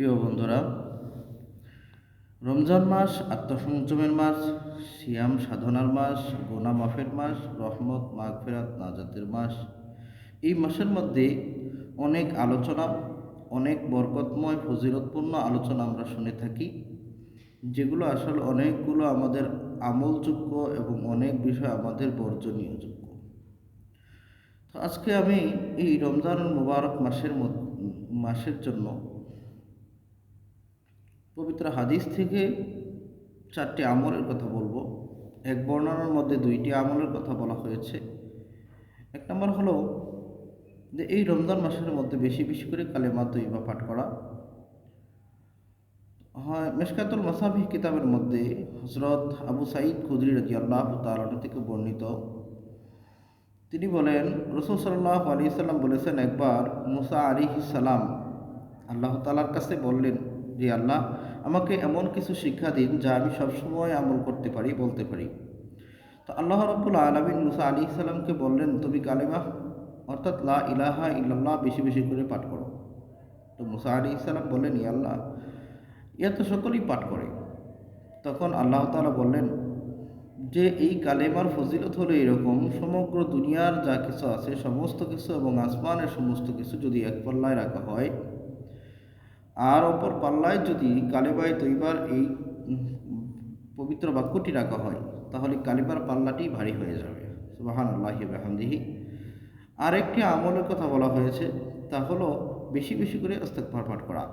প্রিয় বন্ধুরা, রমজান মাস আত্মসংযমের মাস, সিয়াম সাধনার মাস, গুনাহ মাফের মাস, রহমত মাগফিরাত নাজাতের মাস। এই মাসের মধ্যে অনেক আলোচনা, অনেক বরকতময় ফজিলতপূর্ণ আলোচনা আমরা শুনে থাকি, যেগুলো আসলে অনেকগুলো আমাদের আমলযোগ্য এবং অনেক বিষয় আমাদের বর্জনীয়যোগ্য। তো আজকে আমি এই রমজানুল মুবারক মাসের জন্য পবিত্র হাদিস থেকে 4টি আমলের কথা বলবো। এক বর্ণনার মধ্যে 2টি আমলের কথা বলা হয়েছে। এক নম্বর হলো যে এই রমজান মাসের মধ্যে বেশি বেশি করে কালেমা তৈয়বা পাঠ করা হয়। মিশকাতুল মাসাবিহ কিতাবের মধ্যে হযরত আবু সাঈদ খুদরি রাদিয়াল্লাহু তাআলা থেকে বর্ণিত, তিনি বলেন, রাসূল সাল্লাল্লাহু আলাইহি সাল্লাম বলেছেন, একবার মুসা আলাইহিস সালাম আল্লাহ তাআলার কাছে বললেন যে, আল্লাহ, আমাকে এমন কিছু শিক্ষা দিন যা আমি সবসময় আমল করতে পারি, বলতে পারি। তো আল্লাহ রাব্বুল আলামিন মুসা আলাইহিস সালামকে বললেন, তুমি কালেমা অর্থাৎ লা ইলাহা ইল্লাল্লাহ বেশি বেশি করে পাঠ করো। তো মুসা আলাইহিস সালাম বললেন, ইয়া আল্লাহ, ইয়া তো সকলেই পাঠ করে। তখন আল্লাহ তাআলা বললেন যে এই কালেমার ফজিলত হলো এরকম, সমগ্র দুনিয়ার যা কিছু আছে সমস্ত কিছু এবং আসমানের সমস্ত কিছু যদি এক পাল্লায় রাখা হয়, আর অপর পাল্লায় যদি কালেমায়ে তৈবার এই পবিত্র বাক্যটি রাখা হয়, তাহলে কালেমার পাল্লাটি ভারী হয়ে যাবে। সুবহানাল্লাহি ওয়া বিহামদিহি। আর একটি আমলের কথা বলা হয়েছে, তা হলো বেশি বেশি করে ইস্তেগফার পাঠ করা।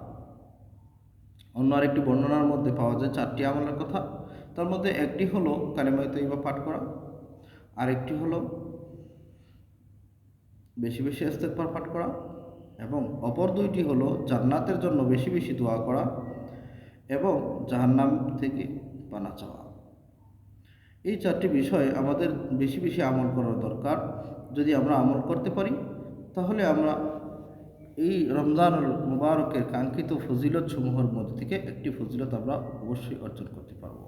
অন্য আরেকটি বর্ণনার মধ্যে পাওয়া যায় 4টি আমলের কথা। তার মধ্যে একটি হলো কালেমায়ে তৈবা পাঠ করা, আরেকটি হলো বেশি বেশি ইস্তেগফার পাঠ করা, এবং অপর 2টি হলো জান্নাতের জন্য বেশি বেশি দোয়া করা এবং জাহান্নাম থেকে পানা চাওয়া। এই 4টি বিষয় আমাদের বেশি বেশি আমল করার দরকার। যদি আমরা আমল করতে পারি, তাহলে আমরা এই রমজানুল মুবারকের কাঙ্ক্ষিত ফজিলত সমূহের মধ্যে থেকে একটি ফজিলত আমরা অবশ্যই অর্জন করতে পারব।